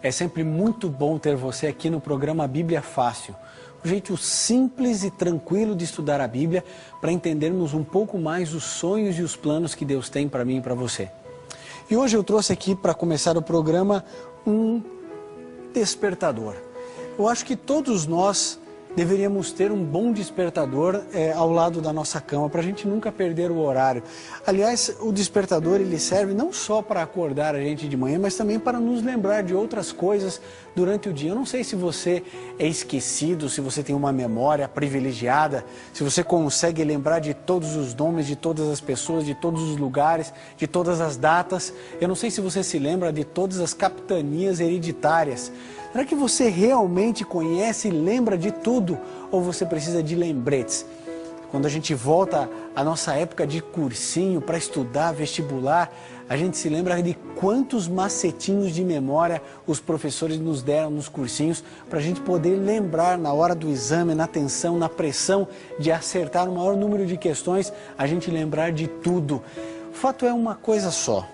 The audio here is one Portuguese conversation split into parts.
É sempre muito bom ter você aqui no programa Bíblia Fácil. Um jeito simples e tranquilo de estudar a Bíblia para entendermos um pouco mais os sonhos e os planos que Deus tem para mim e para você. E hoje eu trouxe aqui para começar o programa um despertador. Eu acho que todos nós deveríamos ter um bom despertador ao lado da nossa cama, para a gente nunca perder o horário. Aliás, o despertador ele serve não só para acordar a gente de manhã, mas também para nos lembrar de outras coisas durante o dia. Eu não sei se você é esquecido, se você tem uma memória privilegiada, se você consegue lembrar de todos os nomes, de todas as pessoas, de todos os lugares, de todas as datas. Eu não sei se você se lembra de todas as capitanias hereditárias. Será que você realmente conhece e lembra de tudo? Ou você precisa de lembretes? Quando a gente volta à nossa época de cursinho para estudar vestibular, a gente se lembra de quantos macetinhos de memória os professores nos deram nos cursinhos para a gente poder lembrar na hora do exame, na tensão, na pressão de acertar o maior número de questões, a gente lembrar de tudo. O fato é uma coisa só.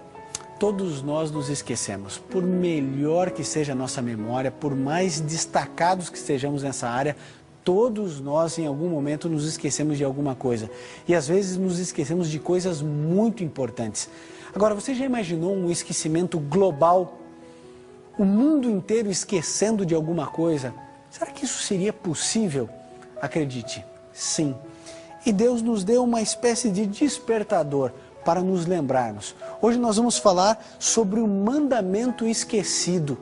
Todos nós nos esquecemos, por melhor que seja a nossa memória, por mais destacados que estejamos nessa área, todos nós em algum momento nos esquecemos de alguma coisa. E às vezes nos esquecemos de coisas muito importantes. Agora, você já imaginou um esquecimento global? O mundo inteiro esquecendo de alguma coisa? Será que isso seria possível? Acredite, sim. E Deus nos deu uma espécie de despertador para nos lembrarmos. Hoje nós vamos falar sobre o mandamento esquecido.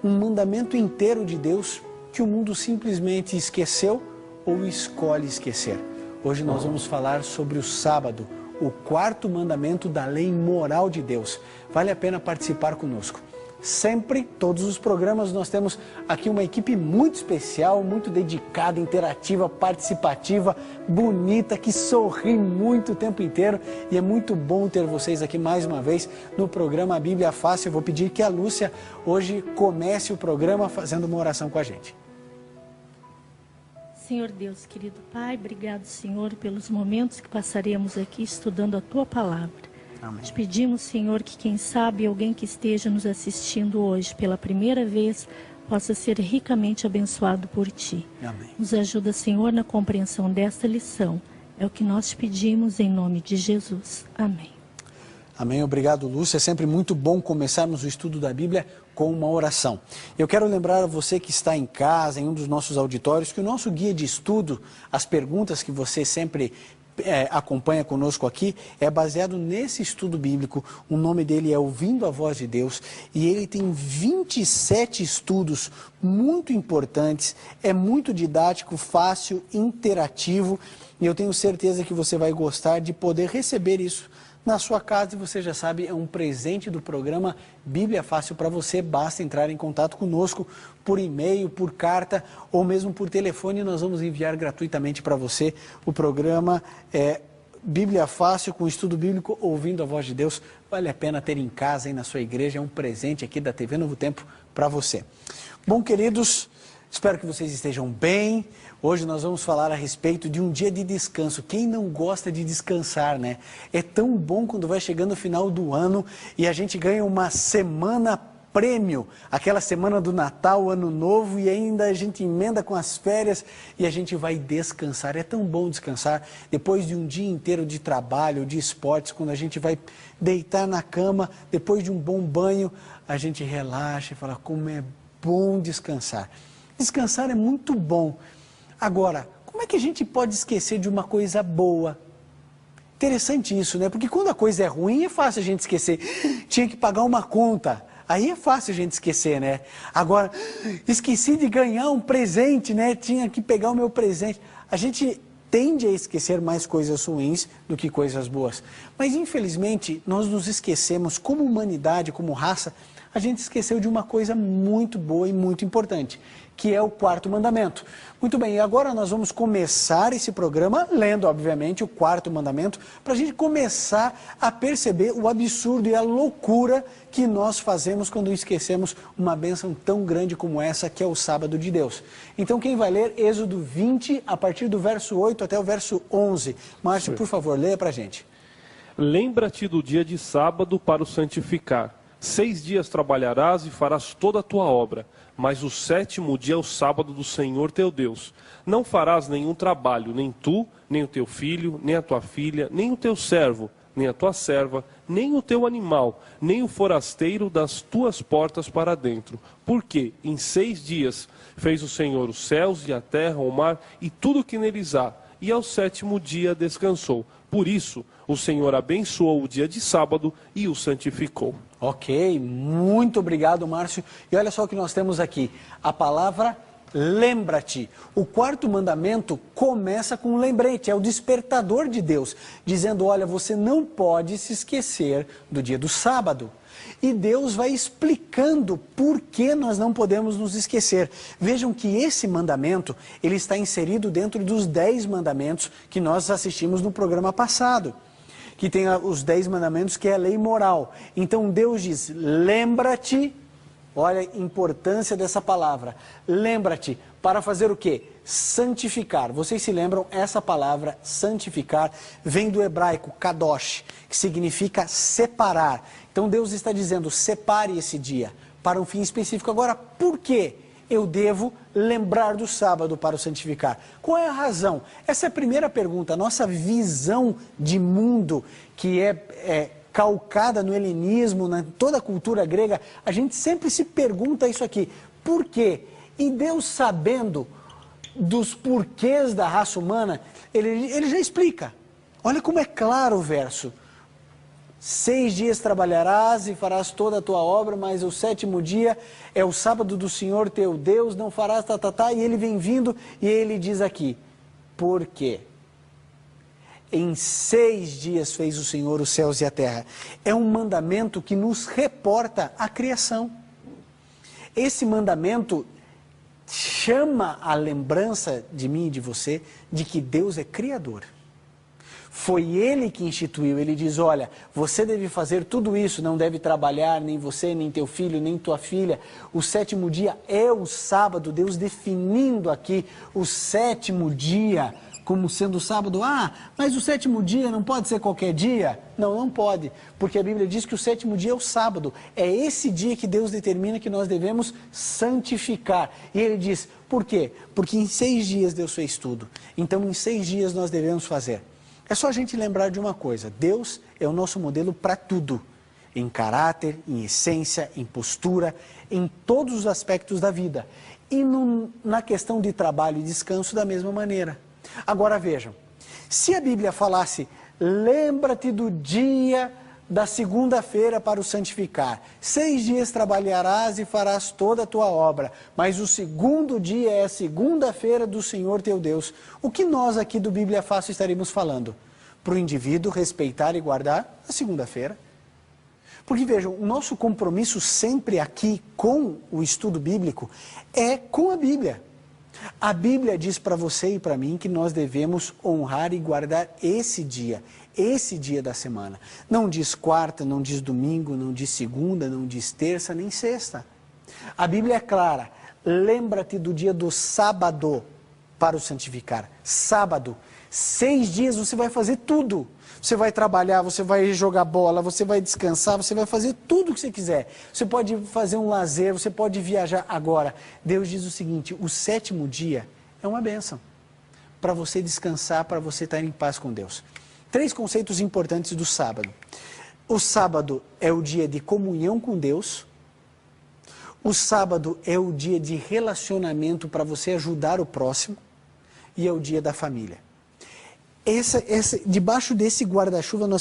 Um mandamento inteiro de Deus que o mundo simplesmente esqueceu ou escolhe esquecer. Hoje nós vamos falar sobre o sábado, o quarto mandamento da lei moral de Deus. Vale a pena participar conosco. Sempre, todos os programas, nós temos aqui uma equipe muito especial, muito dedicada, interativa, participativa, bonita, que sorri muito o tempo inteiro. E é muito bom ter vocês aqui mais uma vez no programa Bíblia Fácil. Eu vou pedir que a Lúcia hoje comece o programa fazendo uma oração com a gente. Senhor Deus, querido Pai, obrigado, Senhor, pelos momentos que passaremos aqui estudando a Tua Palavra. Amém. Te pedimos, Senhor, que quem sabe alguém que esteja nos assistindo hoje pela primeira vez possa ser ricamente abençoado por Ti. Amém. Nos ajuda, Senhor, na compreensão desta lição. É o que nós te pedimos em nome de Jesus. Amém. Amém. Obrigado, Lúcia. É sempre muito bom começarmos o estudo da Bíblia com uma oração. Eu quero lembrar a você que está em casa, em um dos nossos auditórios, que o nosso guia de estudo, as perguntas que você sempre acompanha conosco aqui, é baseado nesse estudo bíblico. O nome dele é Ouvindo a Voz de Deus e ele tem 27 estudos muito importantes, é muito didático, fácil, interativo e eu tenho certeza que você vai gostar de poder receber isso na sua casa. E você já sabe, é um presente do programa Bíblia Fácil para você. Basta entrar em contato conosco por e-mail, por carta ou mesmo por telefone. Nós vamos enviar gratuitamente para você o programa Bíblia Fácil com estudo bíblico Ouvindo a Voz de Deus. Vale a pena ter em casa e na sua igreja. É um presente aqui da TV Novo Tempo para você. Bom, queridos, espero que vocês estejam bem. Hoje nós vamos falar a respeito de um dia de descanso. Quem não gosta de descansar, né? É tão bom quando vai chegando o final do ano e a gente ganha uma semana prêmio, aquela semana do Natal, Ano Novo, e ainda a gente emenda com as férias e a gente vai descansar. É tão bom descansar depois de um dia inteiro de trabalho, de esportes, quando a gente vai deitar na cama, depois de um bom banho, a gente relaxa e fala como é bom descansar. Descansar é muito bom. Agora, como é que a gente pode esquecer de uma coisa boa? Interessante isso, né? Porque quando a coisa é ruim, é fácil a gente esquecer. Tinha que pagar uma conta. Aí é fácil a gente esquecer, né? Agora, esqueci de ganhar um presente, né? Tinha que pegar o meu presente. A gente tende a esquecer mais coisas ruins do que coisas boas. Mas, infelizmente, nós nos esquecemos, como humanidade, como raça, a gente esqueceu de uma coisa muito boa e muito importante, que é o quarto mandamento. Muito bem, e agora nós vamos começar esse programa lendo, obviamente, o quarto mandamento, para a gente começar a perceber o absurdo e a loucura que nós fazemos quando esquecemos uma bênção tão grande como essa, que é o sábado de Deus. Então, quem vai ler Êxodo 20, a partir do verso 8 até o verso 11. Márcio, por favor, leia para a gente. Lembra-te do dia de sábado para o santificar. 6 dias trabalharás e farás toda a tua obra, mas o 7º dia é o sábado do Senhor teu Deus. Não farás nenhum trabalho, nem tu, nem o teu filho, nem a tua filha, nem o teu servo, nem a tua serva, nem o teu animal, nem o forasteiro das tuas portas para dentro. Porque em 6 dias fez o Senhor os céus e a terra, o mar e tudo o que neles há, e ao 7º dia descansou. Por isso, o Senhor abençoou o dia de sábado e o santificou. Ok, muito obrigado, Márcio. E olha só o que nós temos aqui, a palavra lembra-te. O 4º mandamento começa com um lembrete, é o despertador de Deus, dizendo, olha, você não pode se esquecer do dia do sábado. E Deus vai explicando por que nós não podemos nos esquecer. Vejam que esse mandamento, ele está inserido dentro dos 10 mandamentos que nós assistimos no programa passado. Que tem os 10 mandamentos, que é a lei moral. Então Deus diz, lembra-te, olha a importância dessa palavra, lembra-te, para fazer o quê? Santificar. Vocês se lembram, essa palavra, santificar, vem do hebraico, kadosh, que significa separar. Então Deus está dizendo, separe esse dia para um fim específico. Agora, por quê eu devo lembrar do sábado para o santificar? Qual é a razão? Essa é a primeira pergunta. A nossa visão de mundo, que é calcada no helenismo, na toda a cultura grega, a gente sempre se pergunta isso aqui. Por quê? E Deus, sabendo dos porquês da raça humana, ele já explica. Olha como é claro o verso. 6 dias trabalharás e farás toda a tua obra, mas o 7º dia é o sábado do Senhor teu Deus, não farás e ele vem vindo e ele diz aqui, por quê? Em 6 dias fez o Senhor os céus e a terra. É um mandamento que nos reporta a criação. Esse mandamento chama a lembrança de mim e de você de que Deus é criador. Foi Ele que instituiu, Ele diz, olha, você deve fazer tudo isso, não deve trabalhar, nem você, nem teu filho, nem tua filha. O 7º dia é o sábado, Deus definindo aqui o 7º dia como sendo o sábado. Ah, mas o 7º dia não pode ser qualquer dia? Não, não pode, porque a Bíblia diz que o 7º dia é o sábado. É esse dia que Deus determina que nós devemos santificar. E Ele diz, por quê? Porque em 6 dias Deus fez tudo. Então em 6 dias nós devemos fazer. É só a gente lembrar de uma coisa, Deus é o nosso modelo para tudo, em caráter, em essência, em postura, em todos os aspectos da vida. E na questão de trabalho e descanso da mesma maneira. Agora vejam, se a Bíblia falasse, lembra-te do dia da segunda-feira para o santificar. 6 dias trabalharás e farás toda a tua obra, mas o 2º dia é a segunda-feira do Senhor teu Deus. O que nós aqui do Bíblia Fácil estaremos falando? Para o indivíduo respeitar e guardar a segunda-feira. Porque vejam, o nosso compromisso sempre aqui com o estudo bíblico é com a Bíblia. A Bíblia diz para você e para mim que nós devemos honrar e guardar esse dia da semana. Não diz quarta, não diz domingo, não diz segunda, não diz terça, nem sexta. A Bíblia é clara, lembra-te do dia do sábado para o santificar. Sábado, 6 dias você vai fazer tudo. Você vai trabalhar, você vai jogar bola, você vai descansar, você vai fazer tudo o que você quiser. Você pode fazer um lazer, você pode viajar. Agora, Deus diz o seguinte, o 7º dia é uma bênção. Para você descansar, para você estar em paz com Deus. 3 conceitos importantes do sábado. O sábado é o dia de comunhão com Deus. O sábado é o dia de relacionamento para você ajudar o próximo. E é o dia da família. Debaixo desse guarda-chuva, no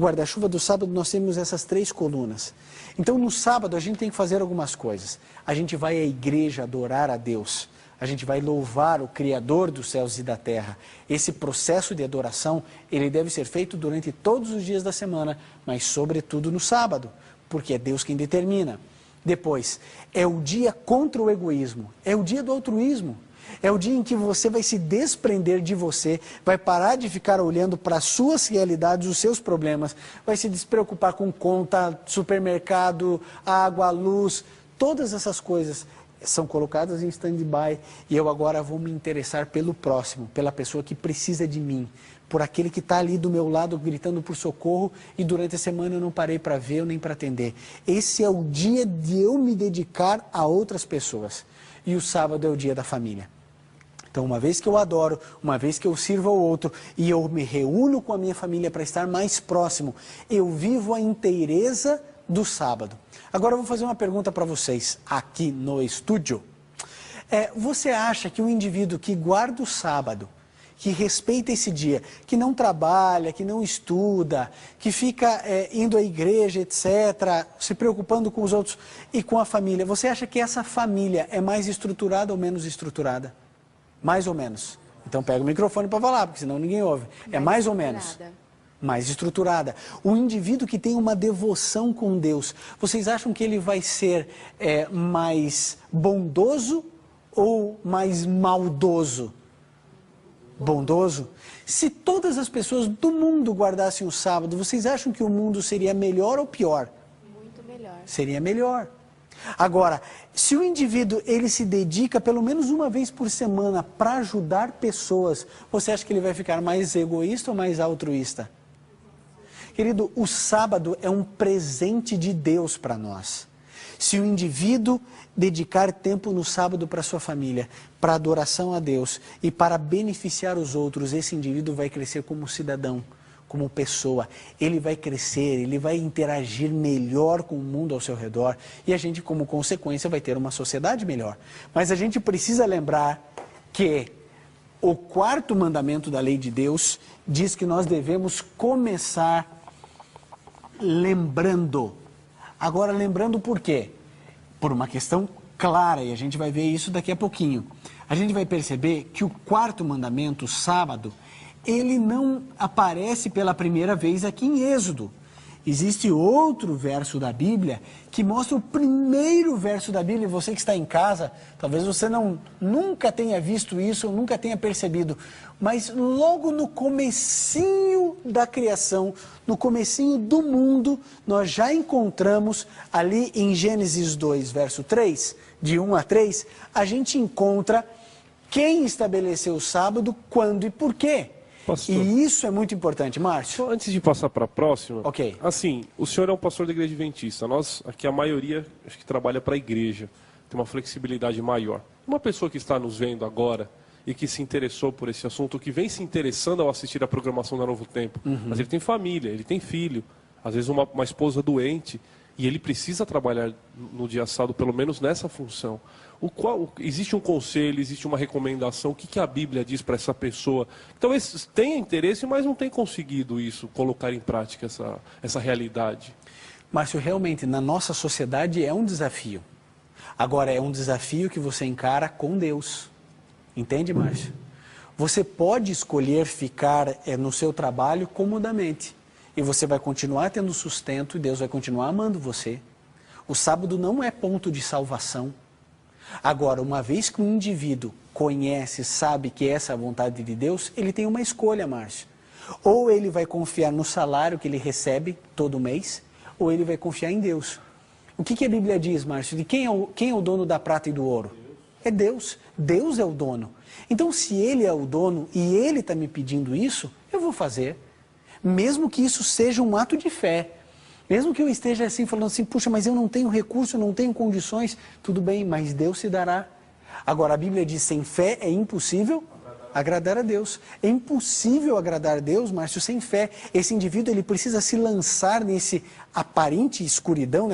guarda-chuva do sábado, nós temos essas 3 colunas. Então, no sábado, a gente tem que fazer algumas coisas. A gente vai à igreja adorar a Deus. A gente vai louvar o Criador dos céus e da terra. Esse processo de adoração, ele deve ser feito durante todos os dias da semana, mas sobretudo no sábado, porque é Deus quem determina. Depois, é o dia contra o egoísmo, é o dia do altruísmo. É o dia em que você vai se desprender de você, vai parar de ficar olhando para as suas realidades, os seus problemas, vai se despreocupar com conta, supermercado, água, luz, todas essas coisas são colocadas em stand-by e eu agora vou me interessar pelo próximo, pela pessoa que precisa de mim, por aquele que está ali do meu lado gritando por socorro e durante a semana eu não parei para ver nem para atender. Esse é o dia de eu me dedicar a outras pessoas. E o sábado é o dia da família. Então, uma vez que eu adoro, uma vez que eu sirvo ao outro e eu me reúno com a minha família para estar mais próximo, eu vivo a inteireza do sábado. Agora eu vou fazer uma pergunta para vocês aqui no estúdio. Você acha que um indivíduo que guarda o sábado, que respeita esse dia, que não trabalha, que não estuda, que fica indo à igreja, etc., se preocupando com os outros e com a família, você acha que essa família é mais estruturada ou menos estruturada? Mais ou menos. Então pega o microfone para falar, porque senão ninguém ouve. É mais ou menos. Mais estruturada. O indivíduo que tem uma devoção com Deus, vocês acham que ele vai ser mais bondoso ou mais maldoso? Bondoso? Se todas as pessoas do mundo guardassem o sábado, vocês acham que o mundo seria melhor ou pior? Muito melhor. Seria melhor. Agora, se o indivíduo ele se dedica pelo menos uma vez por semana para ajudar pessoas, você acha que ele vai ficar mais egoísta ou mais altruísta? Querido, o sábado é um presente de Deus para nós. Se o indivíduo dedicar tempo no sábado para sua família, para adoração a Deus e para beneficiar os outros, esse indivíduo vai crescer como cidadão, como pessoa. Ele vai crescer, ele vai interagir melhor com o mundo ao seu redor e a gente, como consequência, vai ter uma sociedade melhor. Mas a gente precisa lembrar que o 4º mandamento da lei de Deus diz que nós devemos começar lembrando. Agora, lembrando por quê? Por uma questão clara, e a gente vai ver isso daqui a pouquinho. A gente vai perceber que o 4º mandamento, o sábado, ele não aparece pela primeira vez aqui em Êxodo. Existe outro verso da Bíblia que mostra o primeiro verso da Bíblia. Você que está em casa, talvez você nunca tenha visto isso, ou nunca tenha percebido. Mas logo no comecinho da criação, no comecinho do mundo, nós já encontramos ali em Gênesis 2, verso 3, de 1 a 3, a gente encontra quem estabeleceu o sábado, quando e por quê. Pastor. E isso é muito importante, Márcio. Só antes de passar para a próxima, ok. Assim, o senhor é um pastor da igreja adventista. Nós, aqui a maioria, acho que trabalha para a igreja, tem uma flexibilidade maior. Uma pessoa que está nos vendo agora e que se interessou por esse assunto, que vem se interessando ao assistir a programação da Novo Tempo, mas ele tem família, ele tem filho, às vezes uma esposa doente, e ele precisa trabalhar no dia sábado, pelo menos nessa função. Existe um conselho, existe uma recomendação, o que a Bíblia diz para essa pessoa que talvez tenha interesse, mas não tenha conseguido isso, colocar em prática essa realidade? Márcio, realmente, na nossa sociedade é um desafio. Agora, é um desafio que você encara com Deus. Entende, Márcio? Você pode escolher ficar no seu trabalho comodamente. E você vai continuar tendo sustento e Deus vai continuar amando você. O sábado não é ponto de salvação. Agora, uma vez que um indivíduo conhece, sabe que essa é a vontade de Deus, ele tem uma escolha, Márcio. Ou ele vai confiar no salário que ele recebe todo mês, ou ele vai confiar em Deus. O que a Bíblia diz, Márcio? De quem é o dono da prata e do ouro? É Deus. Deus é o dono. Então, se Ele é o dono e Ele está me pedindo isso, eu vou fazer. Mesmo que isso seja um ato de fé. Mesmo que eu esteja assim, falando assim, puxa, mas eu não tenho recurso, eu não tenho condições. Tudo bem, mas Deus se dará. Agora, a Bíblia diz, sem fé é impossível agradar a Deus. É impossível agradar a Deus, Márcio, sem fé. Esse indivíduo, ele precisa se lançar nessa aparente escuridão,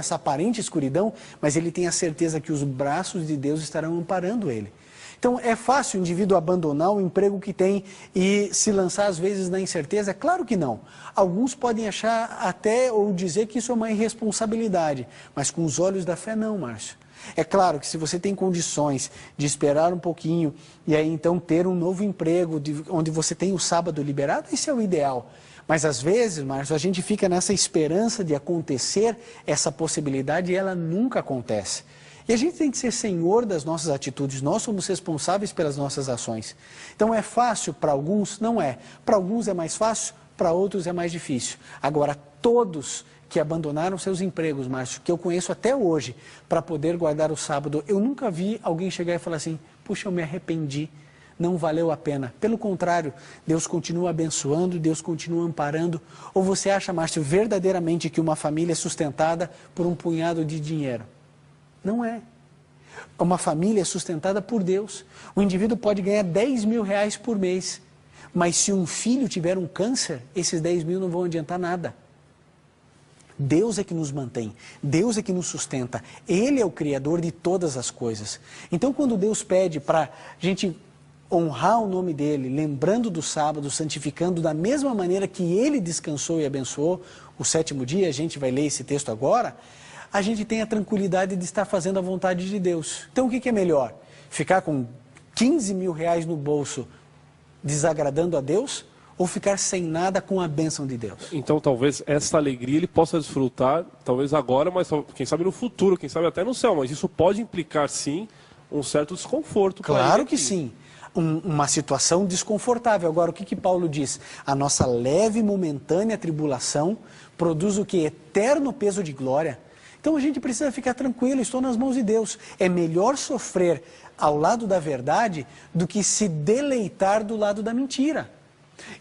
mas ele tem a certeza que os braços de Deus estarão amparando ele. Então, é fácil o indivíduo abandonar o emprego que tem e se lançar, às vezes, na incerteza? Claro que não. Alguns podem achar até ou dizer que isso é uma irresponsabilidade, mas com os olhos da fé, não, Márcio. É claro que se você tem condições de esperar um pouquinho e aí então ter um novo emprego onde você tem o sábado liberado, isso é o ideal. Mas às vezes, Márcio, a gente fica nessa esperança de acontecer essa possibilidade e ela nunca acontece. E a gente tem que ser senhor das nossas atitudes, nós somos responsáveis pelas nossas ações. Então é fácil para alguns? Não é. Para alguns é mais fácil, para outros é mais difícil. Agora, todos que abandonaram seus empregos, Márcio, que eu conheço até hoje, para poder guardar o sábado, eu nunca vi alguém chegar e falar assim, puxa, eu me arrependi. não valeu a pena. Pelo contrário, Deus continua abençoando, Deus continua amparando. Ou você acha, Márcio, verdadeiramente que uma família é sustentada por um punhado de dinheiro? Não é. Uma família é sustentada por Deus. O indivíduo pode ganhar 10 mil reais por mês, mas se um filho tiver um câncer, esses 10 mil não vão adiantar nada. Deus é que nos mantém, Deus é que nos sustenta, Ele é o Criador de todas as coisas. Então, quando Deus pede para a gente honrar o nome dEle, lembrando do sábado, santificando da mesma maneira que Ele descansou e abençoou o 7º dia, a gente vai ler esse texto agora, a gente tem a tranquilidade de estar fazendo a vontade de Deus. Então, o que é melhor? Ficar com 15 mil reais no bolso desagradando a Deus? Ou ficar sem nada com a bênção de Deus? Então, talvez essa alegria ele possa desfrutar, talvez agora, mas quem sabe no futuro, quem sabe até no céu. Mas isso pode implicar, sim, um certo desconforto. Claro que sim. Uma situação desconfortável. Agora, o que Paulo diz? A nossa leve e momentânea tribulação produz o que? Eterno peso de glória. Então, a gente precisa ficar tranquilo, estou nas mãos de Deus. É melhor sofrer ao lado da verdade do que se deleitar do lado da mentira.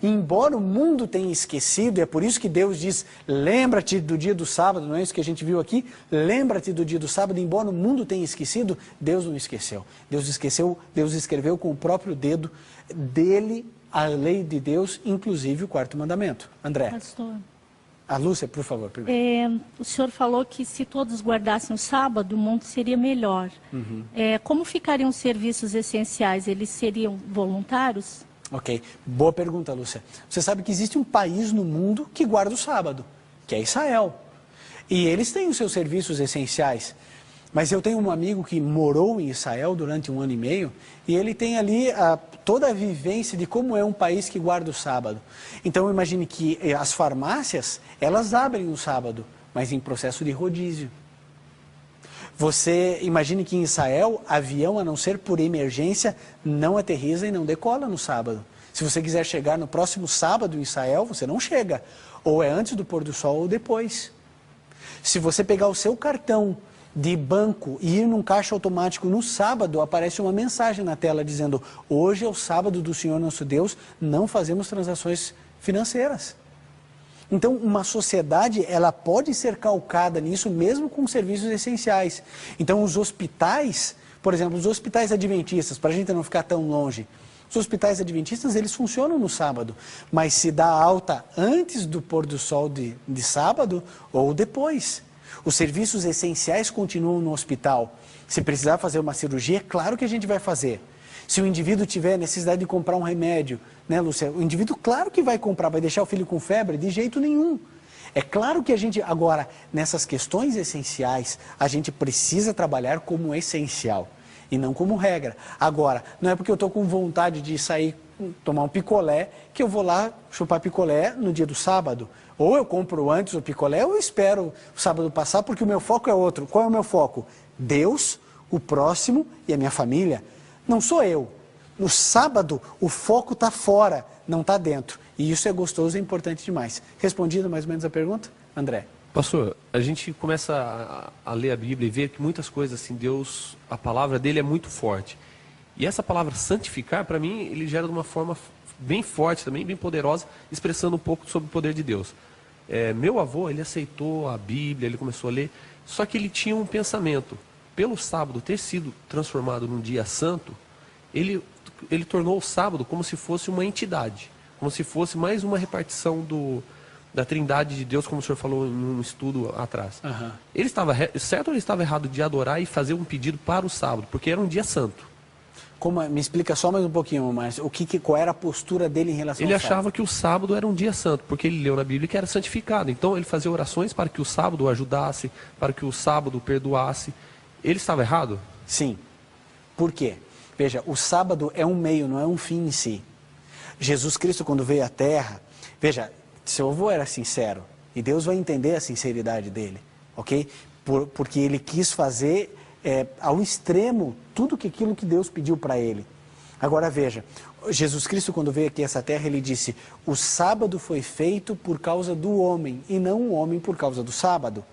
E embora o mundo tenha esquecido, é por isso que Deus diz, lembra-te do dia do sábado, não é isso que a gente viu aqui? Lembra-te do dia do sábado, embora o mundo tenha esquecido, Deus não esqueceu. Deus escreveu com o próprio dedo dele a lei de Deus, inclusive o 4º mandamento. André. Pastor. A Lúcia, por favor, primeiro. O senhor falou que se todos guardassem o sábado, o mundo seria melhor. Uhum. Como ficariam os serviços essenciais? Eles seriam voluntários? Ok, boa pergunta, Lúcia. Você sabe que existe um país no mundo que guarda o sábado, que é Israel. E eles têm os seus serviços essenciais. Mas eu tenho um amigo que morou em Israel durante 1 ano e meio, e ele tem ali toda a vivência de como é um país que guarda o sábado. Então imagine que as farmácias, elas abrem o sábado, mas em processo de rodízio. Você imagine que em Israel, avião, a não ser por emergência, não aterriza e não decola no sábado. Se você quiser chegar no próximo sábado em Israel, você não chega. Ou é antes do pôr do sol ou depois. Se você pegar o seu cartão de banco e ir num caixa automático no sábado, aparece uma mensagem na tela dizendo: hoje é o sábado do Senhor nosso Deus, não fazemos transações financeiras. Então, uma sociedade, ela pode ser calcada nisso mesmo com serviços essenciais. Então, os hospitais, por exemplo, os hospitais adventistas, para a gente não ficar tão longe, os hospitais adventistas, eles funcionam no sábado, mas se dá alta antes do pôr do sol de sábado ou depois. Os serviços essenciais continuam no hospital. Se precisar fazer uma cirurgia, é claro que a gente vai fazer. Se o indivíduo tiver necessidade de comprar um remédio, né, Lúcia? O indivíduo, claro que vai comprar, vai deixar o filho com febre? De jeito nenhum. É claro que a gente, agora, nessas questões essenciais, a gente precisa trabalhar como essencial e não como regra. Agora, não é porque eu estou com vontade de sair, tomar um picolé, que eu vou lá chupar picolé no dia do sábado. Ou eu compro antes o picolé, ou eu espero o sábado passar, porque o meu foco é outro. Qual é o meu foco? Deus, o próximo e a minha família. Não sou eu. No sábado, o foco está fora, não está dentro. E isso é gostoso e importante demais. Respondida mais ou menos a pergunta? André. Pastor, a gente começa a ler a Bíblia e ver que muitas coisas, assim, Deus, a palavra dele é muito forte. E essa palavra santificar, para mim, ele gera de uma forma bem forte também, bem poderosa, expressando um pouco sobre o poder de Deus. Meu avô, ele aceitou a Bíblia, ele começou a ler, só que ele tinha um pensamento. Pelo sábado ter sido transformado num dia santo, ele tornou o sábado como se fosse uma entidade, como se fosse mais uma repartição da trindade de Deus, como o senhor falou em um estudo atrás. Uhum. Ele estava certo ou ele estava errado de adorar e fazer um pedido para o sábado, porque era um dia santo? Me explica só mais um pouquinho, Márcio, qual era a postura dele em relação ao sábado? Ele achava que o sábado era um dia santo, porque ele leu na Bíblia que era santificado. Então ele fazia orações para que o sábado o ajudasse, para que o sábado o perdoasse. Ele estava errado? Sim. Por quê? Veja, o sábado é um meio, não é um fim em si. Jesus Cristo, quando veio à Terra, veja, seu avô era sincero, e Deus vai entender a sinceridade dele, ok? Porque ele quis fazer ao extremo tudo aquilo que Deus pediu para ele. Agora veja, Jesus Cristo, quando veio aqui a essa terra, ele disse: o sábado foi feito por causa do homem, e não o homem por causa do sábado.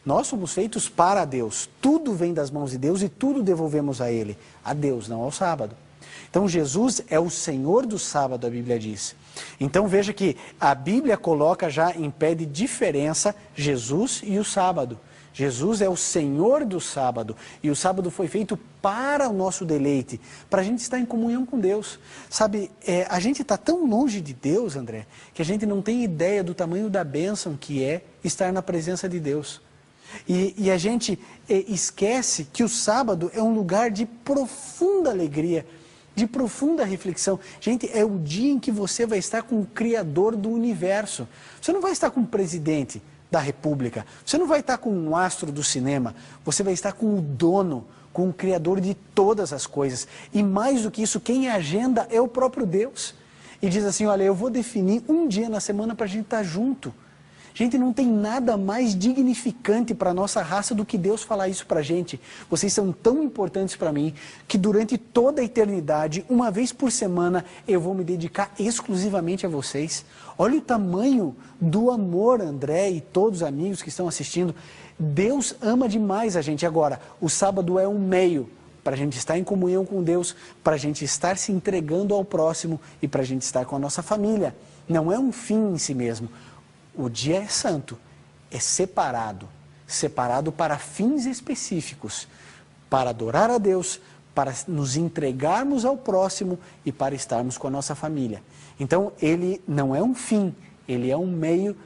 Nós somos feitos para Deus. Tudo vem das mãos de Deus e tudo devolvemos a Ele. A Deus, não ao sábado. Então Jesus é o Senhor do sábado, a Bíblia diz. Então veja que a Bíblia coloca já em pé de diferença Jesus e o sábado. Jesus é o Senhor do sábado e o sábado foi feito para o nosso deleite, para a gente estar em comunhão com Deus. Sabe, a gente está tão longe de Deus, André, que a gente não tem ideia do tamanho da bênção que é estar na presença de Deus. E a gente esquece que o sábado é um lugar de profunda alegria, de profunda reflexão. Gente, é o dia em que você vai estar com o Criador do universo. Você não vai estar com o presidente da República, você não vai estar com um astro do cinema, você vai estar com o dono, com o Criador de todas as coisas. E mais do que isso, quem agenda é o próprio Deus. E diz assim, olha, eu vou definir um dia na semana para a gente estar junto. Gente, não tem nada mais dignificante para a nossa raça do que Deus falar isso para a gente. Vocês são tão importantes para mim que durante toda a eternidade, uma vez por semana, eu vou me dedicar exclusivamente a vocês. Olha o tamanho do amor, André e todos os amigos que estão assistindo. Deus ama demais a gente. Agora, o sábado é um meio para a gente estar em comunhão com Deus, para a gente estar se entregando ao próximo e para a gente estar com a nossa família. Não é um fim em si mesmo. O dia é santo, é separado para fins específicos, para adorar a Deus, para nos entregarmos ao próximo e para estarmos com a nossa família. Então, ele não é um fim, ele é um meio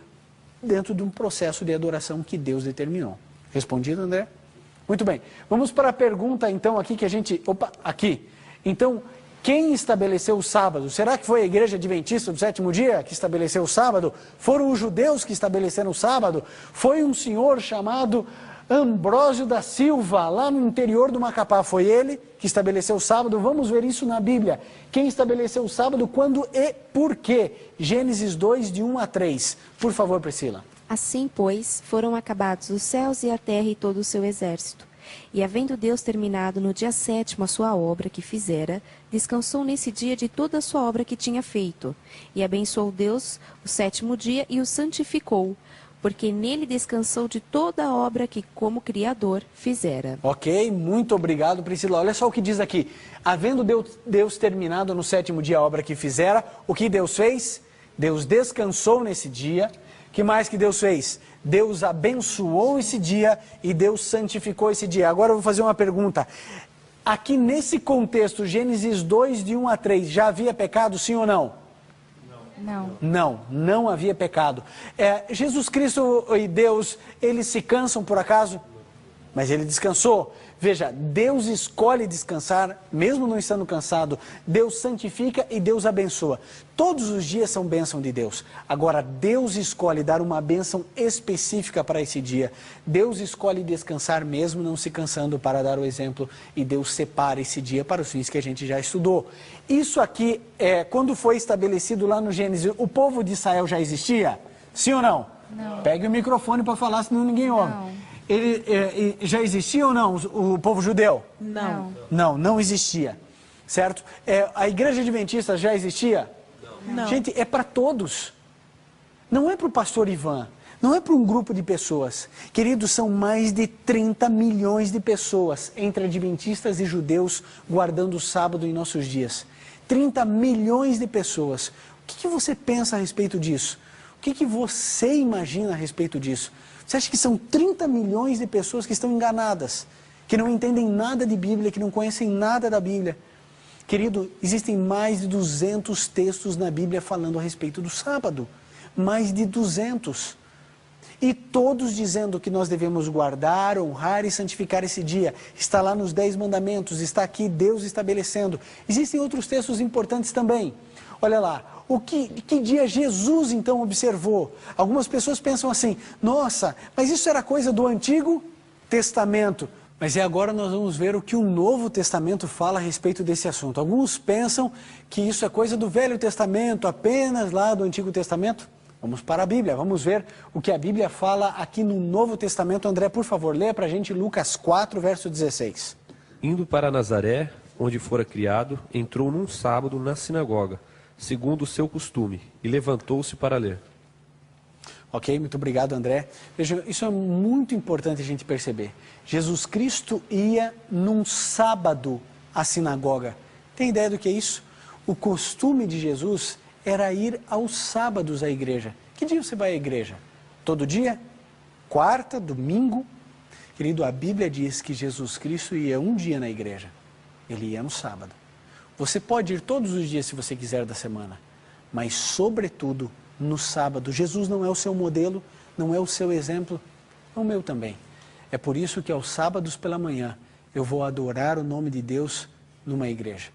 dentro de um processo de adoração que Deus determinou. Respondido, André? Muito bem. Vamos para a pergunta, então, aqui que a gente... Opa, aqui. Então, quem estabeleceu o sábado? Será que foi a Igreja Adventista do Sétimo Dia que estabeleceu o sábado? Foram os judeus que estabeleceram o sábado? Foi um senhor chamado Ambrósio da Silva, lá no interior do Macapá. Foi ele que estabeleceu o sábado? Vamos ver isso na Bíblia. Quem estabeleceu o sábado, quando e por quê? Gênesis 2, de 1 a 3. Por favor, Priscila. Assim, pois, foram acabados os céus e a terra e todo o seu exército. E havendo Deus terminado no dia 7º a sua obra que fizera, descansou nesse dia de toda a sua obra que tinha feito. E abençoou Deus o 7º dia e o santificou, porque nele descansou de toda a obra que, como Criador, fizera. Ok, muito obrigado, Priscila. Olha só o que diz aqui. Havendo Deus terminado no 7º dia a obra que fizera, o que Deus fez? Deus descansou nesse dia. O que mais que Deus fez? Deus abençoou esse dia e Deus santificou esse dia. Agora eu vou fazer uma pergunta. Aqui nesse contexto, Gênesis 2, de 1 a 3, já havia pecado, sim ou não? Não havia pecado. Jesus Cristo e Deus, eles se cansam por acaso? Mas ele descansou. Veja, Deus escolhe descansar, mesmo não estando cansado. Deus santifica e Deus abençoa. Todos os dias são bênção de Deus. Agora, Deus escolhe dar uma bênção específica para esse dia. Deus escolhe descansar mesmo não se cansando para dar o exemplo. E Deus separa esse dia para os fins que a gente já estudou. Isso aqui, quando foi estabelecido lá no Gênesis, o povo de Israel já existia? Sim ou não? Não. Pegue o microfone para falar, senão ninguém ouve. Não. Ele já existia ou não, o povo judeu? Não existia, certo? A Igreja Adventista já existia? Não. Gente, é para todos. Não é para o pastor Ivan, não é para um grupo de pessoas. Queridos, são mais de 30 milhões de pessoas, entre adventistas e judeus, guardando o sábado em nossos dias. 30 milhões de pessoas. O que você pensa a respeito disso? O que você imagina a respeito disso? Você acha que são 30 milhões de pessoas que estão enganadas, que não entendem nada de Bíblia, que não conhecem nada da Bíblia? Querido, existem mais de 200 textos na Bíblia falando a respeito do sábado. Mais de 200. E todos dizendo que nós devemos guardar, honrar e santificar esse dia. Está lá nos 10 mandamentos, está aqui Deus estabelecendo. Existem outros textos importantes também. Olha lá, que dia Jesus então observou? Algumas pessoas pensam assim, nossa, mas isso era coisa do Antigo Testamento. Mas agora nós vamos ver o que o Novo Testamento fala a respeito desse assunto. Alguns pensam que isso é coisa do Velho Testamento, apenas lá do Antigo Testamento. Vamos para a Bíblia, vamos ver o que a Bíblia fala aqui no Novo Testamento. André, por favor, leia para a gente Lucas 4, verso 16. Indo para Nazaré, onde fora criado, entrou num sábado na sinagoga, segundo o seu costume, e levantou-se para ler. Ok, muito obrigado, André. Veja, isso é muito importante a gente perceber. Jesus Cristo ia num sábado à sinagoga. Tem ideia do que é isso? O costume de Jesus era ir aos sábados à igreja. Que dia você vai à igreja? Todo dia? Quarta, domingo? Querido, a Bíblia diz que Jesus Cristo ia um dia na igreja. Ele ia no sábado. Você pode ir todos os dias se você quiser da semana, mas sobretudo no sábado. Jesus não é o seu modelo, não é o seu exemplo, é o meu também. É por isso que aos sábados pela manhã eu vou adorar o nome de Deus numa igreja.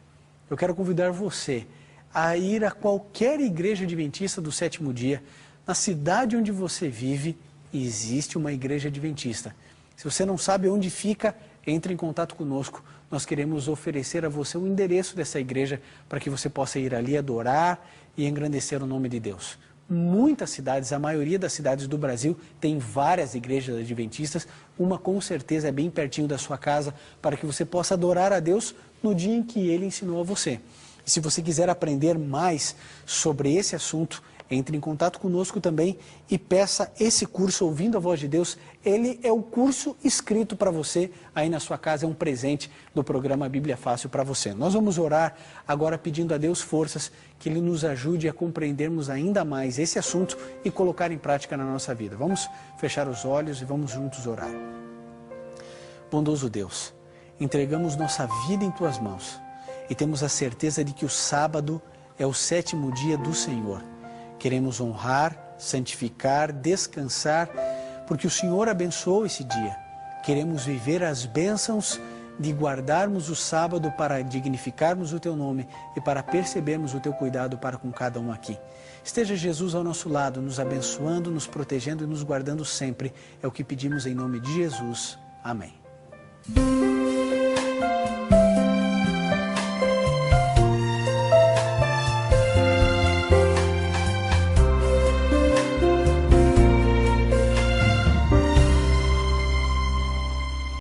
Eu quero convidar você a ir a qualquer igreja adventista do sétimo dia. Na cidade onde você vive, existe uma igreja adventista. Se você não sabe onde fica, entre em contato conosco. Nós queremos oferecer a você o endereço dessa igreja para que você possa ir ali adorar e engrandecer o nome de Deus. Muitas cidades, a maioria das cidades do Brasil, tem várias igrejas adventistas. Uma com certeza é bem pertinho da sua casa para que você possa adorar a Deus no dia em que Ele ensinou a você. E se você quiser aprender mais sobre esse assunto, entre em contato conosco também e peça esse curso Ouvindo a Voz de Deus. Ele é o curso escrito para você aí na sua casa, é um presente do programa Bíblia Fácil para você. Nós vamos orar agora pedindo a Deus forças, que Ele nos ajude a compreendermos ainda mais esse assunto e colocar em prática na nossa vida. Vamos fechar os olhos e vamos juntos orar. Bondoso Deus, entregamos nossa vida em Tuas mãos e temos a certeza de que o sábado é o sétimo dia do Senhor. Queremos honrar, santificar, descansar, porque o Senhor abençoou esse dia. Queremos viver as bênçãos de guardarmos o sábado para dignificarmos o Teu nome e para percebermos o Teu cuidado para com cada um aqui. Esteja Jesus ao nosso lado, nos abençoando, nos protegendo e nos guardando sempre. É o que pedimos em nome de Jesus. Amém.